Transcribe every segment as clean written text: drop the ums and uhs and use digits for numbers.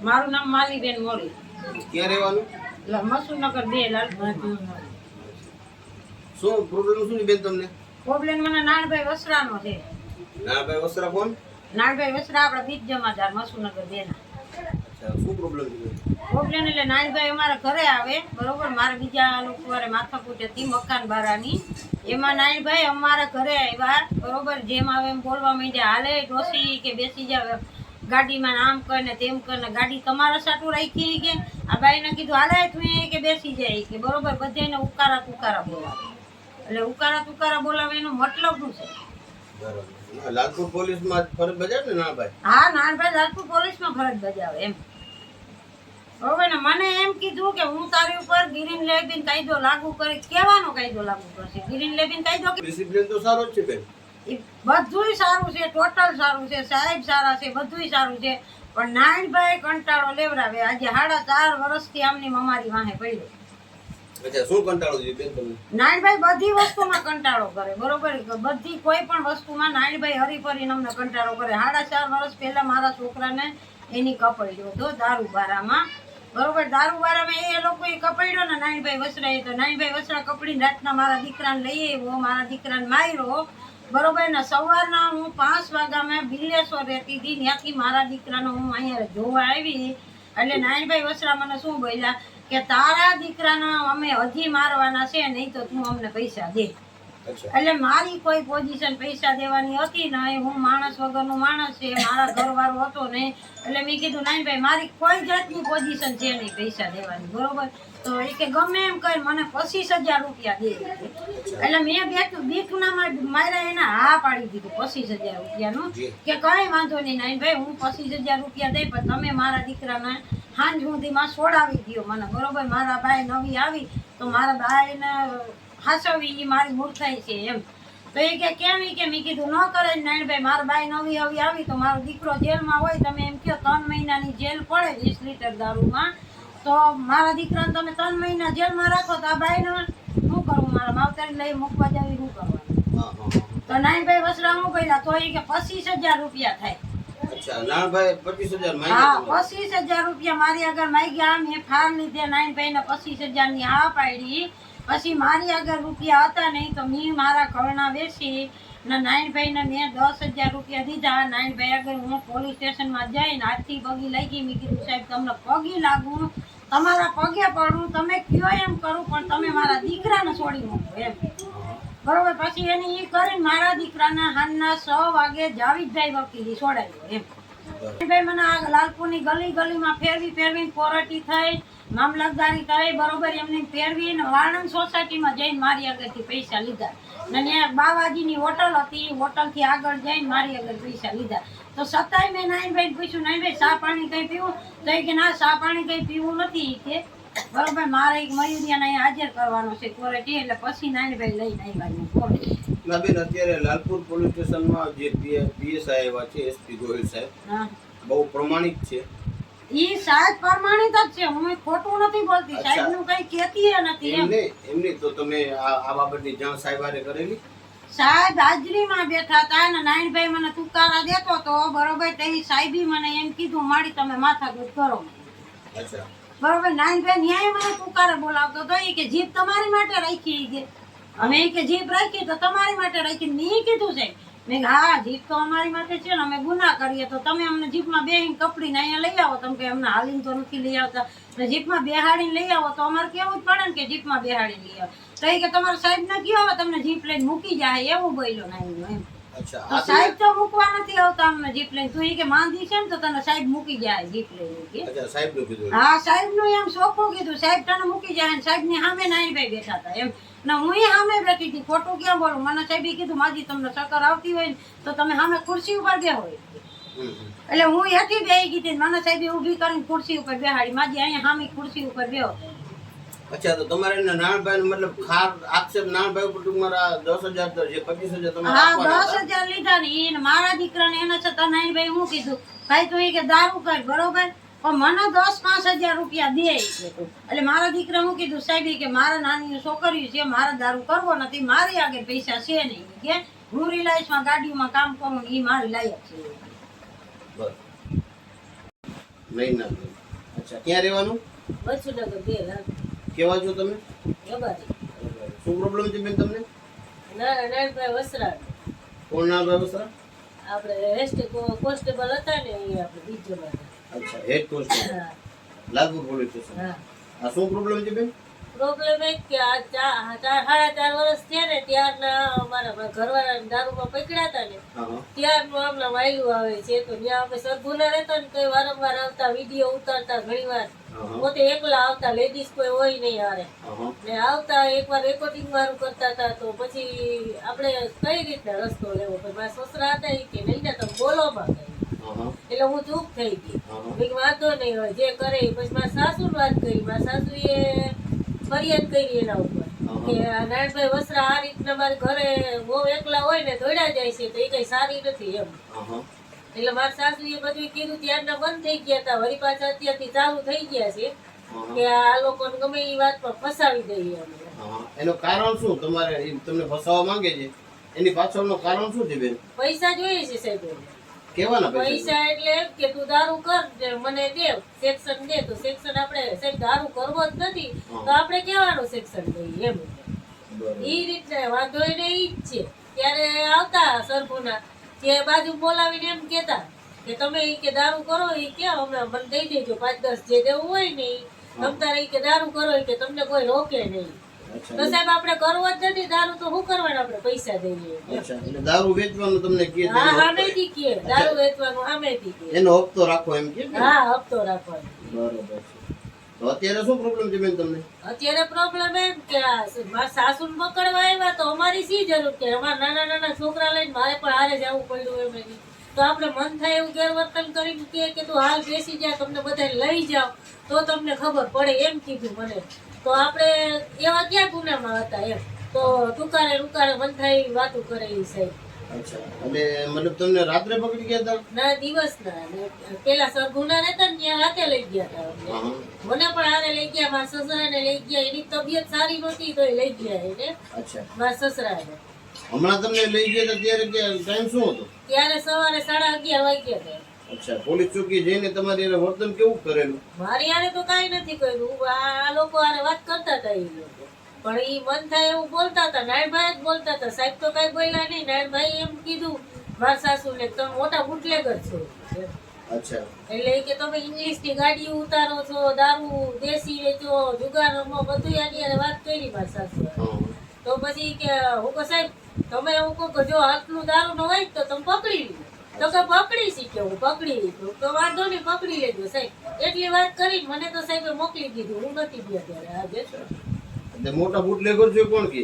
મારું નામ માલીબેન મોરી. ક્યાં રહેવાનું? મસુનગર 2 લાલપુર. શું પ્રોબ્લેમ શું છે બેન તમને? પ્રોબ્લેમ મને નાનભાઈ વસરાનો છે. નાનભાઈ વસરા કોણ? નાનભાઈ વસરા આપણા બીજ જમાદાર મસુનગર 2 ના. અચ્છા, શું પ્રોબ્લેમ છે? પ્રોબ્લેમ એટલે નાનભાઈ અમારા ઘરે આવે બરોબર. મારે બીજા લોકો વારે માથાકૂટ હતી મકાન બારાની. એમાં નાનભાઈ અમારા ઘરે આવ્યા બરોબર. જેમ આવે એમ બોલવા માંડ્યા, હાલે ડોસી કે બેસી જાવ ગાડીમાં, આમ કરીને તેમ કરીને. ગાડી તમારા સાટું રાખી કે આ બાઈને કીધું હાલે તું કે બેસી જાય કે બરોબર. બધાને ઉકારા તુકારા બોલાવે. એટલે ઉકારા તુકારા બોલાવે એનો મતલબ શું છે? લાલપુર પોલીસમાં ફરજ બજાવે ને નાનભાઈ? હા, નાનભાઈ લાલપુર પોલીસમાં ફરજ બજાવે એમ બરોબર ને. મને એમ કીધું કે હું તારી ઉપર ગ્રીન લેબિન કાયદો લાગુ કરી. કેવાનો કાયદો લાગુ કરશે? ગ્રીન લેબિન કાયદો ડિસિપ્લિન તો સારો જ છે બેન. બધુંય સારું છે, ટોટલ સારું છે, સાહેબ સારા છે, બધુંય સારું છે. પણ નાનભાઈ કંટાળો લેવડાવે. આજે 4.5 વર્ષથી આમની અમારી વાહે પડ્યો. અચ્છા, શું કંટાળો છે બેન તમને? નાનભાઈ બધી વસ્તુમાં કંટાળો કરે બરોબર. બધી કોઈ પણ વસ્તુમાં નાનભાઈ હરીફરીને અમને કંટાળો કરે. 4.5 વર્ષ પહેલા મારા છોકરાને એની કપાડ્યો હતો દારૂબારામાં બરોબર. દારૂબારામાં એ લોકોએ કપાડ્યો ને નાનભાઈ વસરાએ. તો નાનભાઈ વસરા કપડીને રાતના મારા દીકરાને લઈ આવ્યો, મારા દીકરાને માર્યો બરોબર ને. સવારના હું 5 વાગ્યામાં બિલેશ્વર રહેતી હતી, ત્યાંથી મારા દીકરાનો હું અહીંયા જોવા આવી. એટલે નાનભાઈ વસરા મને શું બોલ્યા કે તારા દીકરાને અમે હજી મારવાના છે, નહીં તો તું અમને પૈસા દે. એટલે મારી કોઈ પોઝિશન પૈસા દેવાની હતી ને. હું માણસ વગરનો માણસ છે, મારા ઘરવાળો હતો ને. એટલે મેં કીધું નાનભાઈ મારી કોઈ જાતની પોઝિશન છે નહીં પૈસા દેવાની બરોબર. તો એ કે ગમે એમ કરી મને 25,000 રૂપિયા દે. એટલે મેં બીકના માર્યા એને હા પાડી દીધું 25,000 રૂપિયાનું કે કઈ વાંધો નહીં નાનભાઈ, હું 25,000 રૂપિયા દઈ પણ તમે મારા દીકરાને સાંજ સુધીમાં છોડાવી દો મને બરોબર. મારા બાઈ નવી આવી તો મારા બાઈને હાસવી એ મારી મૂર્ખાઈ છે એમ. તો એ કે કેમ? કે મેં કીધું ન કરે નાનભાઈ, મારા બાઈ નવી હવે આવી તો મારો દીકરો જેલમાં હોય. તમે એમ કહો 3 મહિનાની જેલ પડે 20 લીટર દારૂમાં, તો મારા દીકરાને તમે 3 મહિના જેલમાં રાખો તો આ બાઈને શું કરવું? મારા માવતરી લઈ મૂકવા જાવી શું કરવાનું? તો નાનભાઈ વસરા હું કર્યા તો એ કે 25,000 રૂપિયા થાય. અચ્છા, નાનભાઈ 25,000 હા, 25,000 રૂપિયા મારી આગળ માંગ્યા. મેં ફાર લીધે નાનભાઈને 25,000 ની હા પાડી. પછી મારી આગળ રૂપિયા હતા નહીં તો મેં મારા ઘરના બેસી ને નાનભાઈને મેં 10,000 રૂપિયા દીધા. નાનભાઈ આગળ હું પોલીસ સ્ટેશનમાં જઈને હાથથી પગી લાગી. મેં કીધું સાહેબ તમને પગી લાગું, તમારા પગે પડું, તમે કયો એમ કરું પણ તમે મારા દીકરાને છોડી મૂકો એમ બરોબર. પછી એને એ કરીને મારા દીકરાના હાલના 6 વાગે જાવીદભાઈ વકીલી છોડાયો એમ. ભાઈ મને આ લાલપુરની ગલીમાં ફેરવીને કોરટી થઈ, મામલતદારી થઈ બરોબર. એમને ફેરવીને વાણંદ સોસાયટીમાં જઈને મારી આગળથી પૈસા લીધા. અને બાવાજીની હોટલ હતી, હોટલથી આગળ જઈને મારી આગળ પૈસા લીધા. તો છતાંય મેં નાનભાઈને પૂછ્યું, નાનભાઈ ચા પાણી કઈ પીવું? તો એ કે ના ચા પાણી કઈ પીવું નથી કે બરોબર. મારે એક મયુરિયાને અહીંયા હાજર કરવાનો છે કોર્ટે. એટલે પછી નાનભાઈ લઈને આવ્યા. ના બેન, અત્યારે લાલપુર પોલીસ સ્ટેશનમાં જે પીએસઆઈ આવ્યા છે એસપી ગોહિલ સાહેબ, બહુ પ્રમાણિક છે. ઈ સાહેબ પ્રમાણિત જ છે, હું ખોટું નથી બોલતી. સાહેબનું કઈ કહેતી નથી એમની તો તમે આ બાબતની જાણ સાહેબારે કરેલી? સાહેબ હાજરીમાં બેઠા હતા ને નાનભાઈ મને તુકારા દેતો તો બરોબર. તે સાહેબી મને એમ કીધું માડી તમે માથાકૂટ કરો. અચ્છા બરોબર. નાનભાઈ ન્યાય મને તુકારા બોલાવતો તો એ કે જીપ તમારી માટે રાખી કે અમે કે જીપ રાખી તો તમારી માટે રાખી. મેં કીધું સાહેબ, મેં હા જીપ તો અમારી માટે છે ને, અમે ગુના કરીએ તો તમે અમને જીપમાં બેહીને કપડીને અહીંયા લઈ આવો. તમે કે અમને હાલીને તો નથી લઈ આવતા, જીપમાં બેહાડીને લઈ આવો તો અમારે કેવું જ પડે ને કે જીપમાં બેહાડીને લઈ આવો. તો એ કે તમારા સાહેબ ને કયો હવે તમને જીપ લઈને મૂકી જાય એવું બોલ્યો નાઈ એમ. તો સાહેબ તો મૂકવા નથી આવતા અમને જીપ લઈને. તું એ કે માંદી છે ને તો તને સાહેબ મૂકી જાય જીપ લઈને. હા, સાહેબ નું એમ સોખું કીધું, સાહેબ તને મૂકી જાય. સાહેબ ની સામે નાનભાઈ બેઠા હતા એમ ને હું સામે બેઠી હતી. ખોટું ક્યાં બોલું? મને સાહેબે કીધું માજી તમને ચક્કર આવતી હોય ને તો તમે સામે ખુરશી ઉપર બેહો. એટલે હું હેઠી બેહી ગઈ હતી. મને સાહેબે ઊભી કરીને ખુરશી ઉપર બેહાડી. માજી અહીંયા સામે ખુરશી ઉપર બેહો. અચ્છા, તો તમારે નાનભાઈ મતલબ ખાર આક્ષેપ નાનભાઈ ઉપર તમારા 10,000 જે 25,000 તમારે હા 10,000 લીધા ને એને મારા દીકરાને એના છતાં નાનભાઈ હું કીધું ભાઈ તું કે દારૂ કર બરોબર પણ મને 10-5,000 રૂપિયા દે. એટલે મારા દીકરા હું કીધું સાહેબ કે મારા નાની છોકરી છે, મારે દારૂ કરવો નથી, મારી આગળ પૈસા છે નહીં કે હું રિલાયન્સમાં ગાડીમાં કામ કરું એ મારી લાયક છે. નૈનાબેન. અચ્છા, ક્યાં રહેવાનું? વચુનગર 2 લાખ કેવા છો તમે? એબારી શું પ્રોબ્લેમ છે બેન તમને? નારાયણભાઈ વસરાડ કોણ નામભાઈ વસરા? આપણે એસટી કોન્સ્ટેબલ હતા ને એ આપણે બીજો હતા. અચ્છા, હેડ કોન્સ્ટેબલ હા લાલપુર પોલીસ સ્ટેશન. હા આ શું પ્રોબ્લેમ છે બેન? પ્રોબ્લેમ એ કે આ 4.5 વર્ષ થયા ને ત્યારના અમારા ઘરવાળા દારૂમાં પકડ્યા હતા ને હા હા ત્યારનું આમના વાયલું આવે છે. તો ત્યાં અમે સરભુના રહેતા ને તો વારંવાર આવતા, વિડીયો ઉતારતા, ઘણી વાર હા પોતે એકલા આવતા, લેડીઝ કોઈ હોય નહીં હારે હા ને આવતા. એકવાર રેકોર્ડિંગ વાળું કરતા હતા તો પછી આપણે કઈ રીતના રસ્તો લેવો? પછી મારા સસરા હતા એ કે નહીં ને તમે બોલો માં હા એટલે હું ચૂપ થઈ ગઈ. હા મેં કીધું વાંધો નહીં હોય જે કરે એ. પછી મારા સાસુ વાત કરી, મારા સાસુએ ફરિયાદ કરી એના ઉપર કે આ નારાયણભાઈ વસરા આ રીતના મારા ઘરે બહુ એકલા હોય ને દોડ્યા જાય છે તો એ કઈ સારી નથી એમ. હા એટલે મારા સાસુએ બધું કીધું, ત્યારના બંધ થઈ ગયા હતા, વળી પાછા અત્યારથી ચાલુ થઈ ગયા છે કે આ લોકોને ગમે એ વાતમાં ફસાવી દઈએ અમે. હા. એનું કારણ શું? તમારે તમને ફસાવવા માંગે છે એની પાછળનું કારણ શું છે બેન? પૈસા જોઈએ છે સાહેબ. કેવાના પૈસા? પૈસા એટલે એમ કે તું દારૂ કર ને મને દે, સેક્શન દે. તો સેક્શન આપણે સાહેબ દારૂ કરવો જ નથી તો આપણે કેવાનું સેક્શન દઈએ એમ. બરોબર. એ રીતના વાંધો એને ઈ જ છે. ત્યારે આવતા સરભુના જે બાજુ બોલાવીને એમ કેતા કે તમે ઈ કે દારૂ કરો એ કે હમણાં મને દઈ દેજો 5-10 જે દેવું હોય ને ઈ તમતારે ઈ કે દારૂ કરો ઈ કે તમને કોઈ રોકે નહીં. અચ્છા. તો સાહેબ આપણે કરવો જ નથી દારૂ તો શું કરવાનું? આપણે પૈસા દઈએ. અચ્છા, એટલે દારૂ વેચવાનું તમને કહે છે, હા એનો સામેથી કે દારૂ વેચવાનું સામેથી કે. એનો હપ્તો રાખો એમ કે ને? હા હપ્તો રાખવાનો. બરોબર છે. તો અત્યારે શું પ્રોબ્લેમ છે બેન તમને? અત્યારે પ્રોબ્લેમ એમ કે મારા સાસુ પકડવા આવ્યા તો અમારી શી જરૂર કે અમારા નાના નાના છોકરા લઈને મારે પણ હારે જવું પડ્યું એમ એની. તો આપણે મન થાય એવું ગેરવર્તન કરીને કે તું હાલ બેસી જા, તમને બધા લઈ જાઓ તો તમને ખબર પડે એમ કીધું મને. તો આપણે એવા ક્યાં ગુનામાં હતા એમ. તો ટુકારે ટુકારે મન થાય એવી વાતો કરે એ સાહેબ. અચ્છા, એટલે મતલબ તમને રાત્રે પકડી ગયા હતા? ના દિવસના પેલા સરગુના રહેતા ને ત્યાં રાતે લઈ ગયા હતા અમને. હા મને પણ હારે લઈ ગયા, મારા સસરાને લઈ ગયા. એની તબિયત સારી નહોતી તો લઈ ગયા એને, અચ્છા. મારા સસરાને. હમણાં તમને લઈ ગયા હતા ત્યારે ટાઈમ શું હતો? ત્યારે સવારે 11:30 વાગ્યા હતા. અચ્છા, પોલીસ ચોકી જઈને તમારી હારે વર્તન કેવું કરેલું? મારી હારે તો કાંઈ નથી કર્યું. આ લોકો હારે વાત કરતા હતા એ લોકો. પણ ઈ મન થાય એવું બોલતા હતા. નારાયણભાઈ જ બોલતા હતા, સાહેબ તો કાંઈ બોલ્યા નહીં. નારાયણભાઈ એમ કીધું મારા સાસુને તમે મોટા બુટલેગર છો. અચ્છા. એટલે ઈ કે તમે ઇંગ્લિશની ગાડી ઉતારો છો, દારૂ દેશી વેચો, જુગાર રમો, બધું આની હારે વાત કરી મારા સાસુએ. હા તો પછી કે હું કહું સાહેબ તમે એવું કહો કે જો આટલું દારૂ નો હોય તો તમે પકડી લીધું. તો કે પકડી શીખ્યો, હું પકડી લીધું. તો વાંધો નહીં પકડી લેજો સાહેબ. એટલી વાત કરી મને તો સાહેબે મોકલી દીધું. હું નથી ગયા ત્યારે આજે. એટલે મોટા બુટલેગર છે કોણ કે?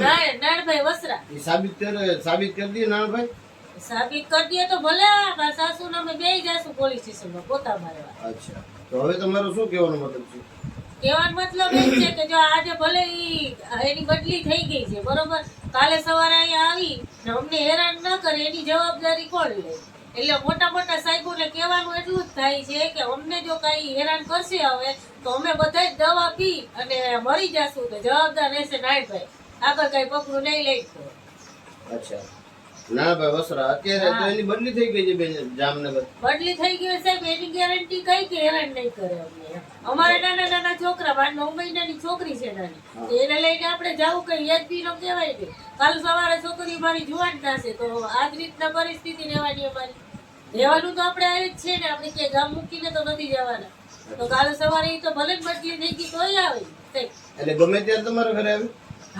નારાયણભાઈ વસરા એ સાબિત કરી દે નાનભાઈ. સાબિત કરી દે તો ભલે મારા સાસુ ને અમે બે જાશું પોલીસ સ્ટેશનમાં પોતા મારવા. અચ્છા, તો હવે તમારો શું કહેવાનો મતલબ છે? કહેવાનો મતલબ એમ છે કે જો આજે ભલે એની બદલી થઈ ગઈ છે બરોબર, કાલે સવારે અહીંયા આવી ને અમને હેરાન ન કરે એની જવાબદારી કોણ લે? એટલે મોટા મોટા સાહેબોને કહેવાનું એટલું જ થાય છે કે અમને જો કાંઈ હેરાન કરશે હવે તો અમે બધા જ દવા પી અને મરી જશું તો જવાબદાર રહેશે નારાયણભાઈ. આગળ કઈ પકડું નહીં લઈ તો. અચ્છા, નાનભાઈ વસરા અત્યારે તો એની બદલી થઈ ગઈ છે બેન જામનગર. બદલી થઈ ગઈ સાહેબ એની ગેરંટી કઈ કે હેરાન નહીં કરે અમને. અમારે નાના નાના છોકરા 9 મહિનાની છોકરી છે નાની, એને લઈને આપણે જવું કઈ યાદબી નો કહેવાય ને. કાલ સવારે છોકરી મારી જુવાન થશે તો આ જ રીતના પરિસ્થિતિ રહેવાની અમારી. રહેવાનું તો આપણે આ જ છે ને, આપણે ક્યાંય ગામ મૂકીને તો નથી જવાના. તો કાલે સવારે ઈ તો ભલે જ બદલી થઈ ગઈ તોય આવે સાહેબ. એટલે ગમે ત્યારે તમારા ઘરે આવે?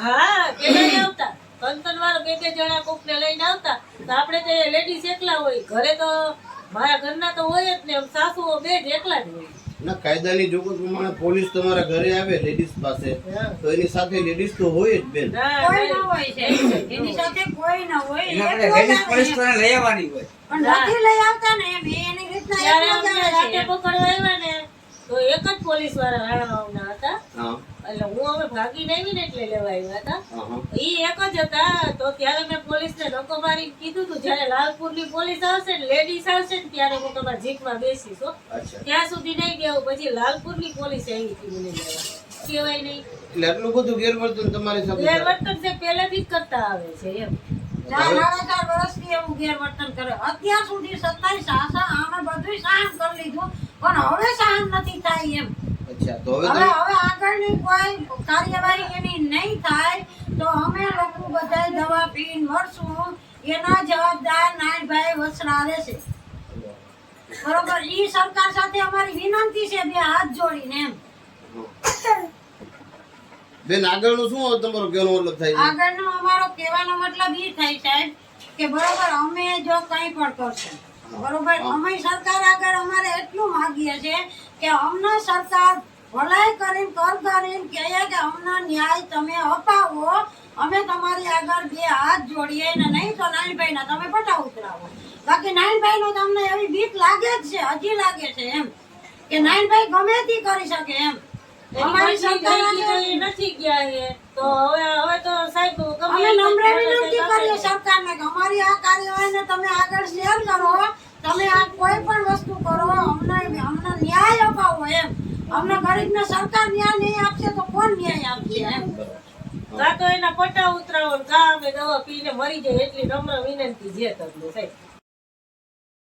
હા પેલા આવતા 3 વાર 2 જણા કોક ને લઈને આવતા. તો આપણે તો લેડીઝ એકલા હોય ઘરે, તો મારા ઘરના તો હોય જ ને, સાસુઓ 2 જ એકલા જ હોય. ના, કાયદાની જોગવાઈ પ્રમાણે પોલીસ તમારા ઘરે આવે લેડીઝ પાસે તો એની સાથે લેડીઝ તો હોય જ બેન. કોઈ ન હોય છે એની સાથે કોઈ ન હોય. લેડીઝ પોલીસ તો લઈ આવવાની હોય પણ નથી લઈ આવતા ને એમ એની રીતના. જ્યારે અમને રાતે પકડવા આવ્યા ને તો એક જ પોલીસ વાળા રાણાવાવના હતા. હા એટલે હું હવે ભાગીને આવી ને એટલે લેવા આવ્યા હતા. હા ઈ એક જ હતા. તો ત્યારે મેં પોલીસને ધક્કો મારી કીધું હતું જ્યારે લાલપુરની પોલીસ આવશે ને લેડીઝ આવશે ને ત્યારે હું તમારા જીપમાં બેસીશ હો. અચ્છા, ત્યાં સુધી નહીં દેવું. પછી લાલપુરની પોલીસ આવી હતી મને લેવા. કહેવાય નહીં એટલે આટલું બધું ગેરવર્તન તમારી સાથે થાય? ગેરવર્તન છે પહેલેથી જ કરતા આવે છે એમ. 4 વર્ષથી એવું ગેરવર્તન કરે. અત્યાર સુધી 27 આમે બધું સહન કરી લીધું પણ હવે સહન નથી થાય એમ. અચ્છા તો હવે હવે તમે આગળની કોઈ કાર્યવાહી એની નહીં થાય તો અમે લોકો બધાય દવા પીને મરશું. એના જવાબદાર નાયણભાઈ વસરા રહેશે. બરોબર, ઈ સરકાર સાથે અમારી વિનંતી છે બે હાથ જોડીને એમ. બેન આગળનું શું હવે તમારો કહેવાનો મતલબ થાય છે? આગળનો અમારો કહેવાનો મતલબ ઈ થાય સાહેબ કે બરોબર અમે જો કંઈ પણ કરશું બરોબર, અમે સરકાર આગળ અમારે એટલું માંગીએ છે કે અમને સરકાર ભલાઈ કરીને કર કરીને કહે કે અમને ન્યાય તમે અપાવો. અમે તમારી આગળ બે હાથ જોડીએ ને નહીં તો નાનભાઈના તમે પટા ઉતરાવો. બાકી નાનભાઈનો તમને એવી બીક લાગે જ છે, હજી લાગે છે એમ કે નાનભાઈ ગમે તે કરી શકે એમ. અમારી સરકાર આગળ નથી ગયા છે તો હવે તો સાહેબ અમે નમ્ર વિનંતી કરીએ સરકારને કે અમારી આ કાર્યવાહીને તમે આગળ શેર કરો. તમે આ કોઈ પણ વસ્તુ કરો, અમને ન્યાય અપાવો એમ. અમને ગરીબને સરકાર ન્યાય નહીં આપશે તો કોણ ન્યાય આપશે એમ. કાં તો એના પટ્ટા ઉતરાવો, કાં અમે દવા પીને મરી જાય એટલી નમ્ર વિનંતી છે તમને સાહેબ.